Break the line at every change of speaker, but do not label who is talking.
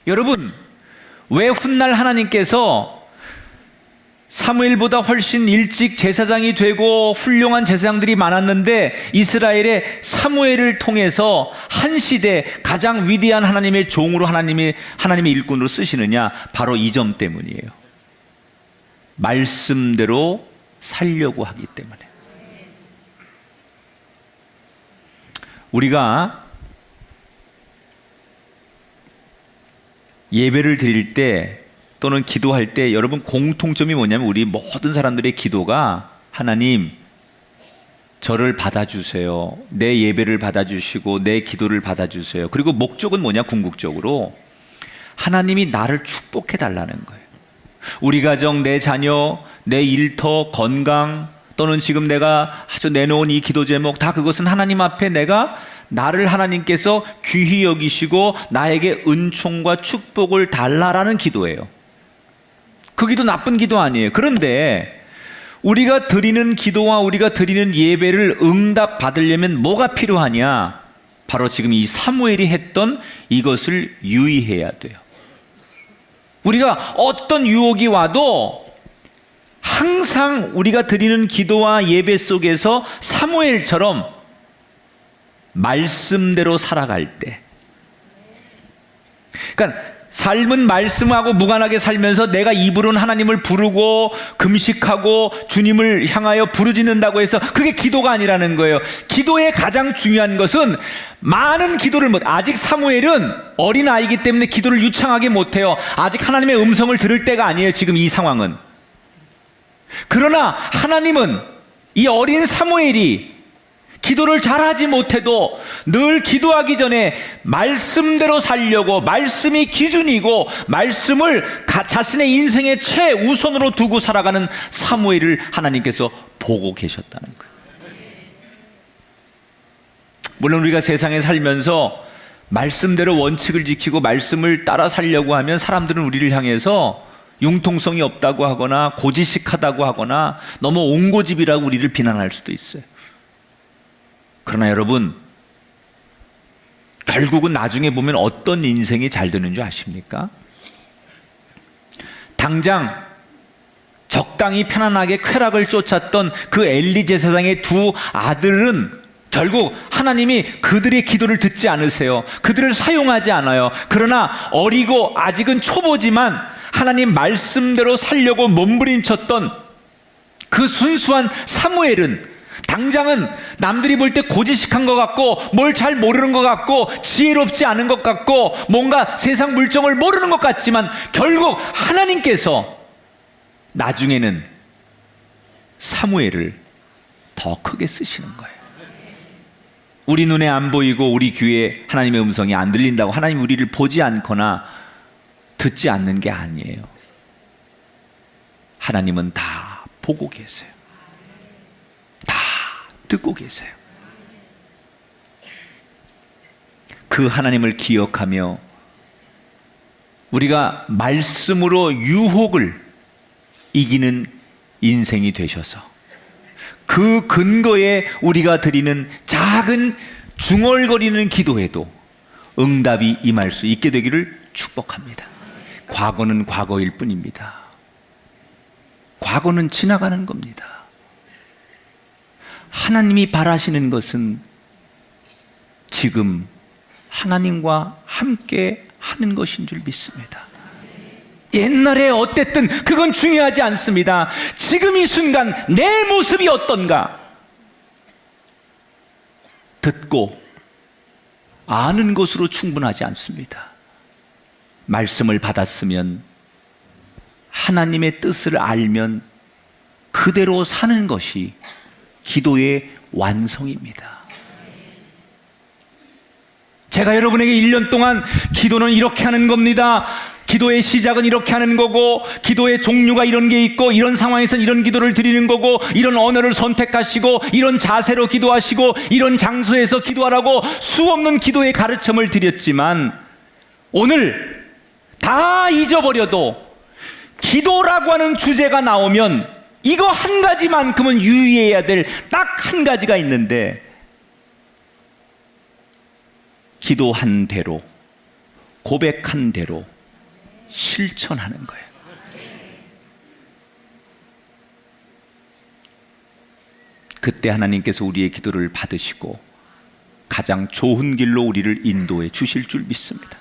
여러분, 왜 훗날 하나님께서 사무엘보다 훨씬 일찍 제사장이 되고 훌륭한 제사장들이 많았는데 이스라엘의 사무엘을 통해서 한 시대 가장 위대한 하나님의 종으로 하나님의 일꾼으로 쓰시느냐? 바로 이 점 때문이에요. 말씀대로 살려고 하기 때문에. 우리가 예배를 드릴 때 또는 기도할 때 여러분 공통점이 뭐냐면 우리 모든 사람들의 기도가 하나님 저를 받아주세요. 내 예배를 받아주시고 내 기도를 받아주세요. 그리고 목적은 뭐냐? 궁극적으로 하나님이 나를 축복해 달라는 거예요. 우리 가정, 내 자녀, 내 일터, 건강 또는 지금 내가 아주 내놓은 이 기도 제목 다 그것은 하나님 앞에 나를 하나님께서 귀히 여기시고 나에게 은총과 축복을 달라라는 기도예요. 그 기도 나쁜 기도 아니에요. 그런데 우리가 드리는 기도와 우리가 드리는 예배를 응답 받으려면 뭐가 필요하냐? 바로 지금 이 사무엘이 했던 이것을 유의해야 돼요. 우리가 어떤 유혹이 와도 항상 우리가 드리는 기도와 예배 속에서 사무엘처럼 말씀대로 살아갈 때, 그러니까 삶은 말씀하고 무관하게 살면서 내가 입으로는 하나님을 부르고 금식하고 주님을 향하여 부르짖는다고 해서 그게 기도가 아니라는 거예요. 기도의 가장 중요한 것은 많은 기도를 아직 사무엘은 어린아이이기 때문에 기도를 유창하게 못해요. 아직 하나님의 음성을 들을 때가 아니에요. 지금 이 상황은. 그러나 하나님은 이 어린 사무엘이 기도를 잘하지 못해도 늘 기도하기 전에 말씀대로 살려고, 말씀이 기준이고 말씀을 자신의 인생의 최우선으로 두고 살아가는 사무엘을 하나님께서 보고 계셨다는 거예요. 물론 우리가 세상에 살면서 말씀대로 원칙을 지키고 말씀을 따라 살려고 하면 사람들은 우리를 향해서 융통성이 없다고 하거나 고지식하다고 하거나 너무 옹고집이라고 우리를 비난할 수도 있어요. 그러나 여러분, 결국은 나중에 보면 어떤 인생이 잘 되는 줄 아십니까? 당장 적당히 편안하게 쾌락을 쫓았던 그 엘리 제사장의 두 아들은 결국 하나님이 그들의 기도를 듣지 않으세요. 그들을 사용하지 않아요. 그러나 어리고 아직은 초보지만 하나님 말씀대로 살려고 몸부림쳤던 그 순수한 사무엘은 당장은 남들이 볼 때 고지식한 것 같고 뭘 잘 모르는 것 같고 지혜롭지 않은 것 같고 뭔가 세상 물정을 모르는 것 같지만 결국 하나님께서 나중에는 사무엘을 더 크게 쓰시는 거예요. 우리 눈에 안 보이고 우리 귀에 하나님의 음성이 안 들린다고 하나님 우리를 보지 않거나 듣지 않는 게 아니에요. 하나님은 다 보고 계세요. 듣고 계세요. 그 하나님을 기억하며 우리가 말씀으로 유혹을 이기는 인생이 되셔서 그 근거에 우리가 드리는 작은 중얼거리는 기도에도 응답이 임할 수 있게 되기를 축복합니다. 과거는 과거일 뿐입니다. 과거는 지나가는 겁니다. 하나님이 바라시는 것은 지금 하나님과 함께 하는 것인 줄 믿습니다. 옛날에 어땠든 그건 중요하지 않습니다. 지금 이 순간 내 모습이 어떤가 듣고 아는 것으로 충분하지 않습니다. 말씀을 받았으면 하나님의 뜻을 알면 그대로 사는 것이 기도의 완성입니다. 제가 여러분에게 1년 동안 기도는 이렇게 하는 겁니다, 기도의 시작은 이렇게 하는 거고 기도의 종류가 이런 게 있고 이런 상황에서는 이런 기도를 드리는 거고 이런 언어를 선택하시고 이런 자세로 기도하시고 이런 장소에서 기도하라고 수없는 기도의 가르침을 드렸지만 오늘 다 잊어버려도 기도라고 하는 주제가 나오면 이거 한 가지만큼은 유의해야 될 딱 한 가지가 있는데 기도한 대로, 고백한 대로 실천하는 거예요. 그때 하나님께서 우리의 기도를 받으시고 가장 좋은 길로 우리를 인도해 주실 줄 믿습니다.